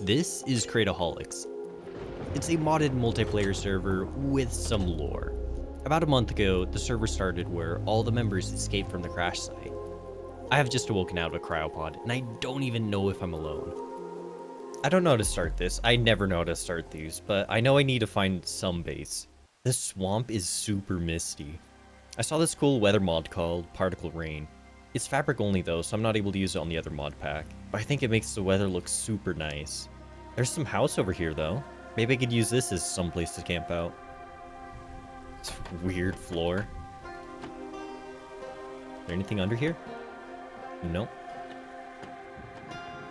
This is Create O Holics. It's a modded multiplayer server with some lore. About a month ago, the server started where all the members escaped from the crash site. I have just awoken out of a cryopod, and I don't even know if I'm alone. I don't know how to start this. I never know how to start these, but I know I need to find some base. This swamp is super misty. I saw this cool weather mod called Particle Rain. It's fabric only though, so I'm not able to use it on the other mod pack, but I think it makes the weather look super nice. There's some house over here though. Maybe I could use this as some place to camp out. It's a weird floor. Is there anything under here? Nope.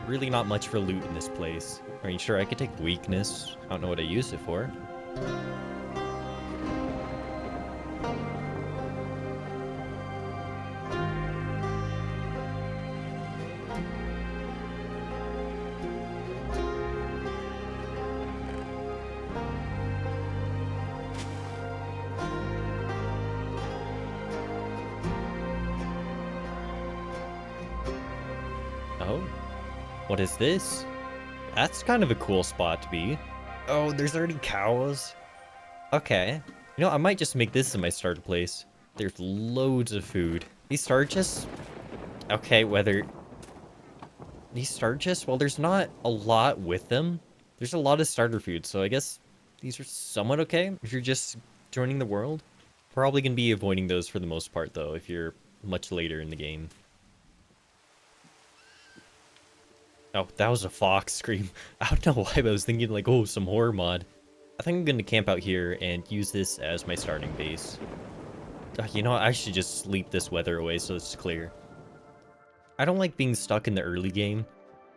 Really not much for loot in this place. Are you sure I could take weakness? I don't know what I used it for. Oh, what is this? That's kind of a cool spot to be. Oh, there's already cows. Okay. You know, I might just make this in my starter place. There's loads of food. These starter chests? Okay, these starter chests, well, there's not a lot with them. There's a lot of starter food, so I guess these are somewhat okay if you're just joining the world. Probably gonna be avoiding those for the most part, though, if you're much later in the game. Oh, that was a fox scream. I don't know why, but I was thinking like, oh, some horror mod. I think I'm going to camp out here and use this as my starting base. You know what? I should just sleep this weather away so it's clear. I don't like being stuck in the early game.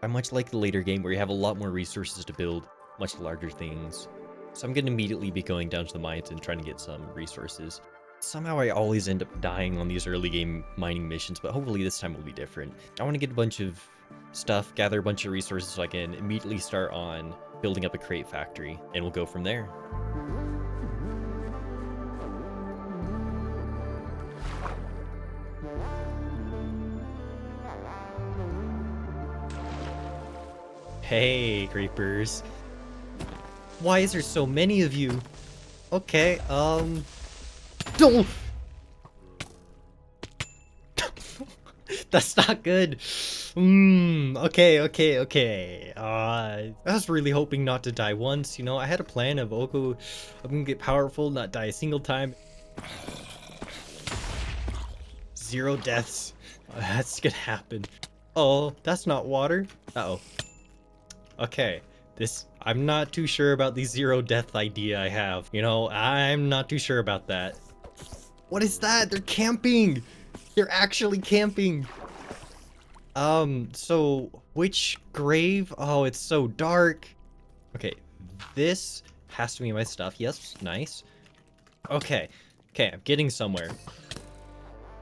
I much like the later game where you have a lot more resources to build much larger things. So I'm going to immediately be going down to the mines and trying to get some resources. Somehow I always end up dying on these early game mining missions, but hopefully this time will be different. I want to get a bunch of stuff, gather a bunch of resources so I can immediately start on building up a crate factory, and we'll go from there. Hey, creepers. Why is there so many of you? Okay, don't. That's not good. Okay. I was really hoping not to die once, you know. I had a plan of, I'm gonna get powerful, not die a single time. 0 deaths. That's gonna happen. Oh, that's not water. Uh-oh. Okay, I'm not too sure about the 0 death idea I have. You know, I'm not too sure about that. What is that? They're camping! They're actually camping! So, which grave? Oh, it's so dark. Okay, this has to be my stuff. Yes, nice. Okay, I'm getting somewhere.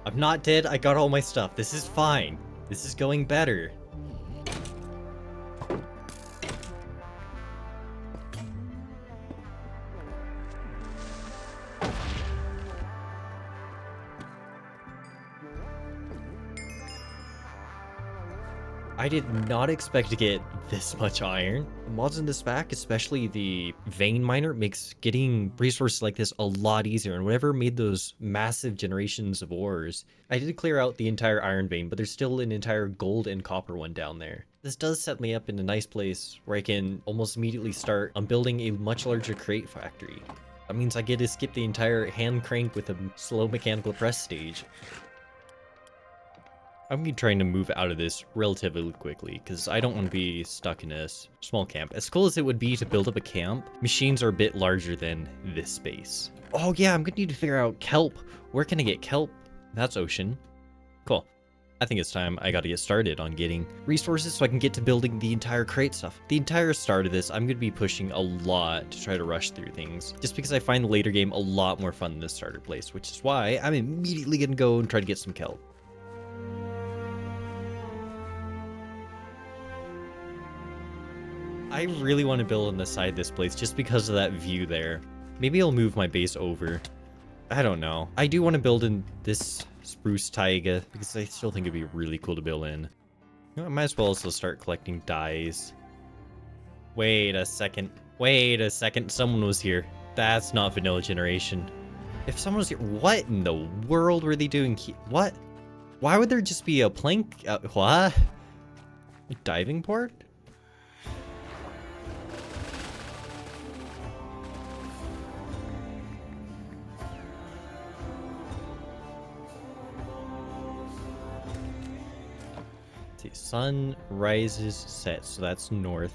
I'm not dead, I got all my stuff. This is fine. This is going better. I did not expect to get this much iron. The mods in this pack, especially the vein miner, makes getting resources like this a lot easier, and whatever made those massive generations of ores. I did clear out the entire iron vein, but there's still an entire gold and copper one down there. This does set me up in a nice place where I can almost immediately start on building a much larger crate factory. That means I get to skip the entire hand crank with a slow mechanical press stage. I'm gonna be trying to move out of this relatively quickly because I don't want to be stuck in a small camp. As cool as it would be to build up a camp, machines are a bit larger than this space. Oh yeah, I'm gonna need to figure out kelp. Where can I get kelp? That's ocean. Cool. I think it's time I gotta get started on getting resources so I can get to building the entire crate stuff. The entire start of this, I'm gonna be pushing a lot to try to rush through things, just because I find the later game a lot more fun than the starter place, which is why I'm immediately gonna go and try to get some kelp. I really want to build on the side of this place just because of that view there. Maybe I'll move my base over. I don't know. I do want to build in this spruce taiga because I still think it'd be really cool to build in. You know, I might as well also start collecting dyes. Wait a second. Wait a second. Someone was here. That's not vanilla generation. If someone was here, what in the world were they doing here? What? Why would there just be a plank? What? A diving port? See, sun rises, sets, so that's north,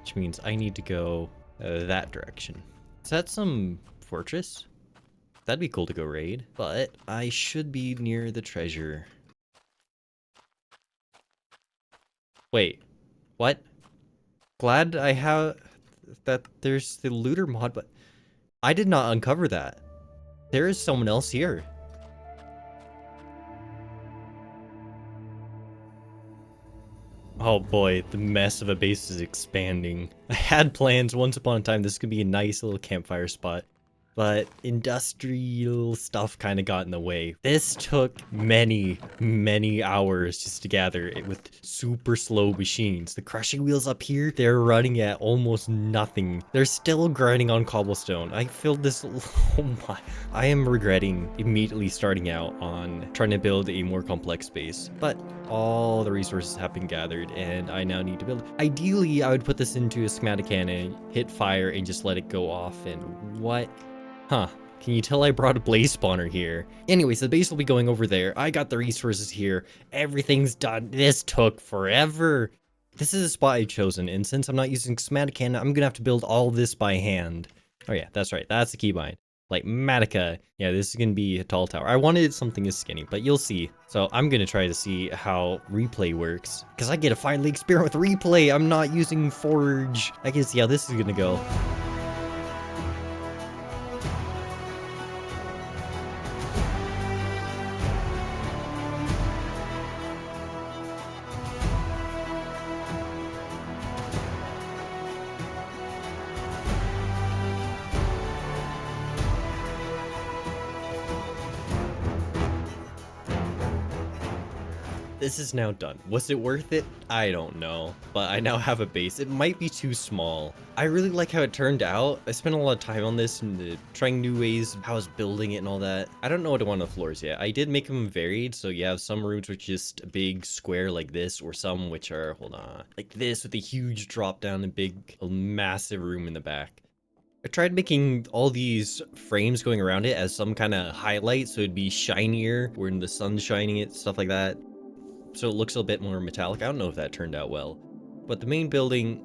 which means I need to go that direction. Is that some fortress? That'd be cool to go raid, but I should be near the treasure. Wait, what? Glad I have that there's the looter mod, but I did not uncover that. There is someone else here. Oh boy, the mess of a base is expanding. I had plans once upon a time this could be a nice little campfire spot, but industrial stuff kind of got in the way. This took many hours just to gather it with super slow machines. The crushing wheels up here, they're running at almost nothing. They're still grinding on cobblestone. I filled this, oh my. I am regretting immediately starting out on trying to build a more complex base, but all the resources have been gathered and I now need to build. Ideally, I would put this into a schematic cannon, hit fire, and just let it go off. And what? Huh. Can you tell I brought a blaze spawner here? Anyways, the base will be going over there. I got the resources here. Everything's done. This took forever. This is a spot I've chosen, and since I'm not using schematic cannon, I'm gonna have to build all this by hand. Oh yeah, that's right. That's the keybind. Like Matica. Yeah, this is gonna be a tall tower. I wanted something as skinny, but you'll see. So I'm gonna try to see how replay works, because I get to finally experiment with replay. I'm not using forge. I can see how this is gonna go. This is now done. Was it worth it? I don't know, but I now have a base. It might be too small. I really like how it turned out. I spent a lot of time on this and trying new ways of how I was building it and all that. I don't know what I want on the floors yet. I did make them varied, so you have some rooms which is just a big square like this, or some which are, hold on, like this with a huge drop down and a massive room in the back. I tried making all these frames going around it as some kind of highlight, so it'd be shinier when the sun's shining it, stuff like that. So it looks a bit more metallic. I don't know if that turned out well. But the main building,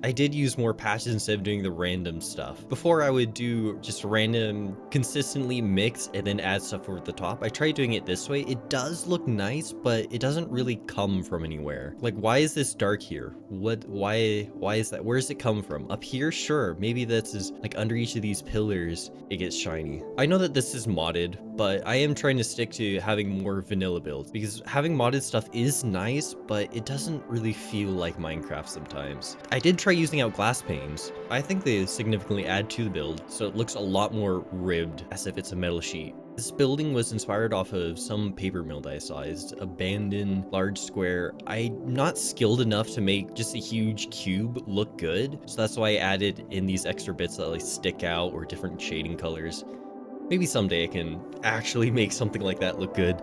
I did use more patches instead of doing the random stuff. Before I would do just random, consistently mix and then add stuff over the top. I tried doing it this way. It does look nice, but it doesn't really come from anywhere. Like, why is this dark here? Why is that? Where does it come from? Up here? Sure. Maybe that's just like under each of these pillars, it gets shiny. I know that this is modded, but I am trying to stick to having more vanilla builds because having modded stuff is nice, but it doesn't really feel like Minecraft sometimes. I did try using out glass panes. I think they significantly add to the build, so it looks a lot more ribbed, as if it's a metal sheet. This building was inspired off of some paper mill that I saw. It's abandoned, large square. I'm not skilled enough to make just a huge cube look good, so that's why I added in these extra bits that like stick out or different shading colors. Maybe someday I can actually make something like that look good.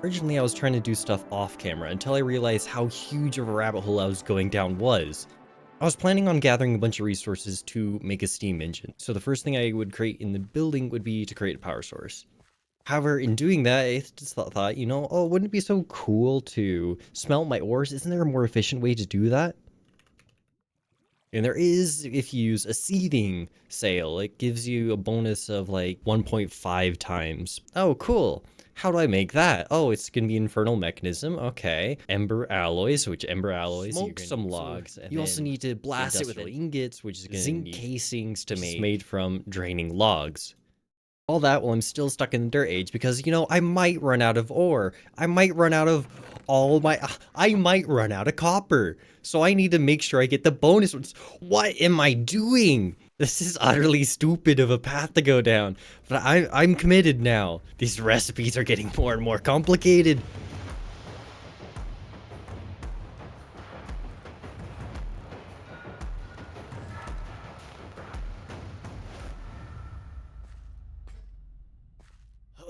Originally, I was trying to do stuff off camera until I realized how huge of a rabbit hole I was going down was. I was planning on gathering a bunch of resources to make a steam engine. So the first thing I would create in the building would be to create a power source. However, in doing that, I just thought, you know, oh, wouldn't it be so cool to smelt my ores? Isn't there a more efficient way to do that? And there is, if you use a seething sail, it gives you a bonus of like 1.5 times. Oh, cool. How do I make that? Oh, it's going to be infernal mechanism. Okay. Ember alloys, which ember alloys. Smoke some logs. And you also need to blast it with ingots, which is going to zinc casings to make. It's made from draining logs. All that while I'm still stuck in the dirt age because, you know, I might run out of ore. I might run out of I might run out of copper. So I need to make sure I get the bonus ones. What am I doing? This is utterly stupid of a path to go down. But I'm committed now. These recipes are getting more and more complicated.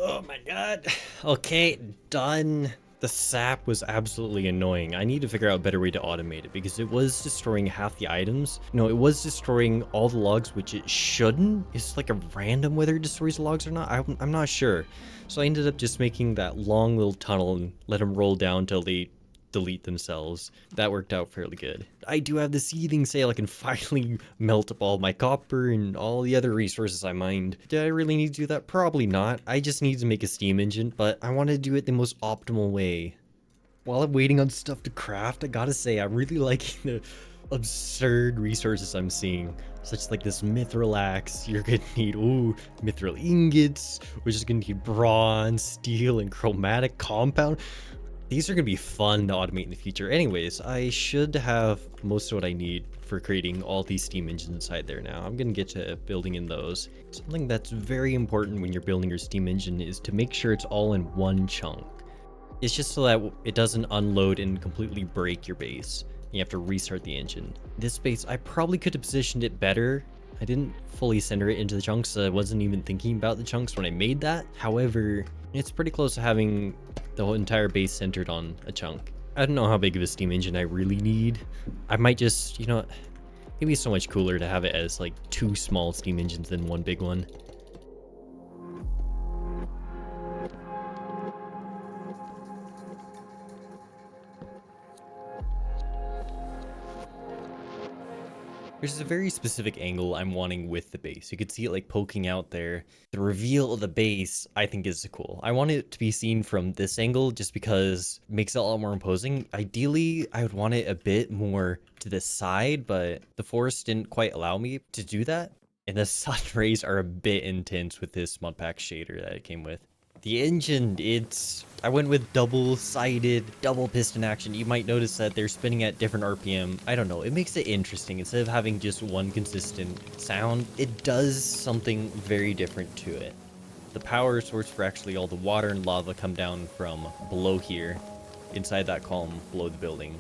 Oh my god. Okay, done. The sap was absolutely annoying. I need to figure out a better way to automate it because it was destroying half the items. No, it was destroying all the logs, which it shouldn't. It's like a random whether it destroys logs or not. I'm not sure. So I ended up just making that long little tunnel and let them roll down till they delete themselves. That worked out fairly good. I do have the seething sail. I can finally melt up all my copper and all the other resources I mined. Did I really need to do that? Probably not. I just need to make a steam engine, but I want to do it the most optimal way. While I'm waiting on stuff to craft, I gotta say, I'm really liking the absurd resources I'm seeing. Such like this mithril axe, you're gonna need, ooh, mithril ingots, we're just gonna need bronze, steel, and chromatic compound. These are going to be fun to automate in the future. Anyways, I should have most of what I need for creating all these steam engines inside there now. I'm going to get to building in those. Something that's very important when you're building your steam engine is to make sure it's all in one chunk. It's just so that it doesn't unload and completely break your base. You have to restart the engine. This base, I probably could have positioned it better. I didn't fully center it into the chunks, so I wasn't even thinking about the chunks when I made that. However, it's pretty close to having the whole entire base centered on a chunk. I don't know how big of a steam engine I really need. I might just, you know, it'd be so much cooler to have it as like 2 small steam engines than 1 big one. There's a very specific angle I'm wanting with the base. You could see it like poking out there. The reveal of the base, I think, is cool. I want it to be seen from this angle just because it makes it a lot more imposing. Ideally, I would want it a bit more to the side, but the forest didn't quite allow me to do that. And the sun rays are a bit intense with this mod pack shader that it came with. The engine, I went with double-sided, double piston action. You might notice that they're spinning at different RPM. I don't know, it makes it interesting. Instead of having just one consistent sound, it does something very different to it. The power source for actually all the water and lava come down from below here, inside that column below the building.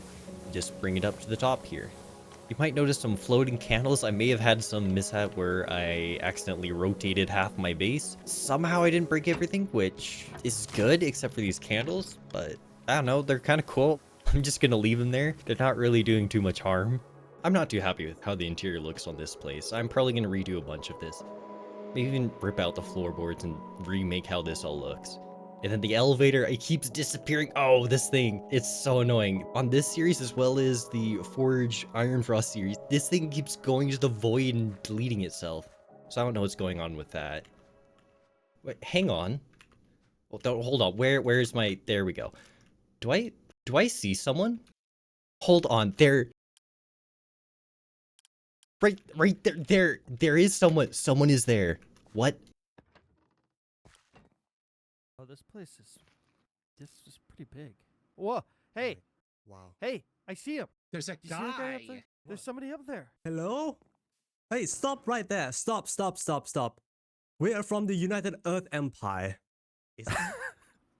Just bring it up to the top here. You might notice some floating candles. I may have had some mishap where I accidentally rotated half my base. Somehow I didn't break everything, which is good, except for these candles. But I don't know, they're kind of cool. I'm just gonna leave them there. They're not really doing too much harm. I'm not too happy with how the interior looks on this place. I'm probably gonna redo a bunch of this. Maybe even rip out the floorboards and remake how this all looks. And then the elevator, it keeps disappearing. Oh, this thing, it's so annoying. On this series, as well as the Forge Iron Frost series, this thing keeps going to the void and deleting itself. So I don't know what's going on with that. Wait, hang on. Well, don't, hold on, where is my, there we go. Do I see someone? Hold on, right there is someone is there. What? Oh, this is pretty big. Whoa! Hey! Wow. Hey! I see him. There's a You see that guy up guy. there? There's somebody up there. Hello? Hey, stop right there. Stop. We are from the United Earth Empire. Is that...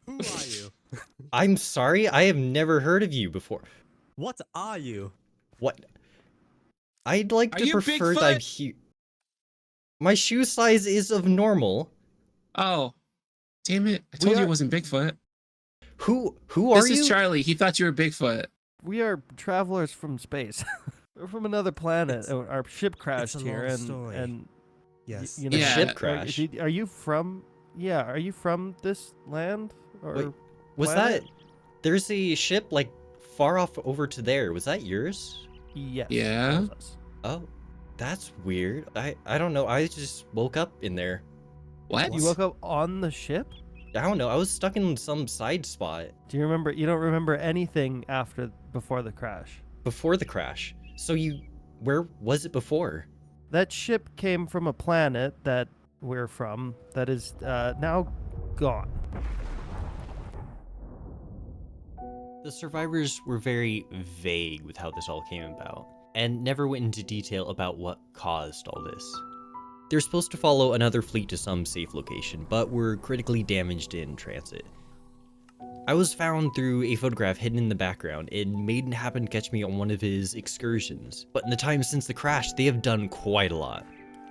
Who are you? I'm sorry, I have never heard of you before. What are you? What? I'd like Are to you prefer that I'm Bigfoot? here. My shoe size is of normal. Oh, damn it. I told you are- it wasn't Bigfoot. Who are This you? is Charlie. He thought you were Bigfoot. We are travelers from space. We're from another planet. It's- Our ship crashed a here, long and story. Yes. you know, Yeah. Ship are- crash. Are you from? Yeah. Are you from this land? Or Wait, was planet? that? There's a ship like far off over to there. Was that yours? Yes. Yeah. that was us. Oh, that's weird. I don't know. I just woke up in there. What? You woke up on the ship? I don't know. I was stuck in some side spot Do you remember? You don't remember anything before the crash? before the crash. So where was it before? That ship came from a planet that we're from that is now gone. The survivors were very vague with how this all came about, and never went into detail about what caused all this. They're supposed to follow another fleet to some safe location, but were critically damaged in transit. I was found through a photograph hidden in the background, and Maiden happened to catch me on one of his excursions. But in the time since the crash, they have done quite a lot.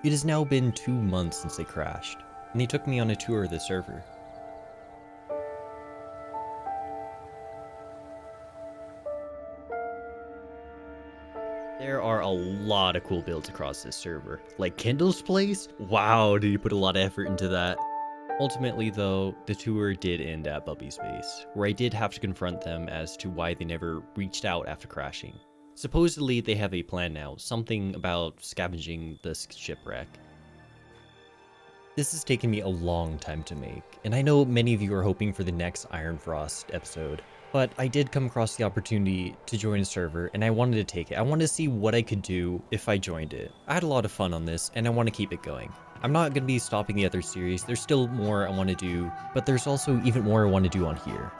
It has now been 2 months since they crashed, and they took me on a tour of the server. There are a lot of cool builds across this server. Like Kindle's place? Wow, did you put a lot of effort into that? Ultimately though, the tour did end at Bubby's base, where I did have to confront them as to why they never reached out after crashing. Supposedly they have a plan now, something about scavenging the shipwreck. This has taken me a long time to make, and I know many of you are hoping for the next Iron Frost episode, but I did come across the opportunity to join a server and I wanted to take it. I wanted to see what I could do if I joined it. I had a lot of fun on this and I want to keep it going. I'm not going to be stopping the other series, there's still more I want to do, but there's also even more I want to do on here.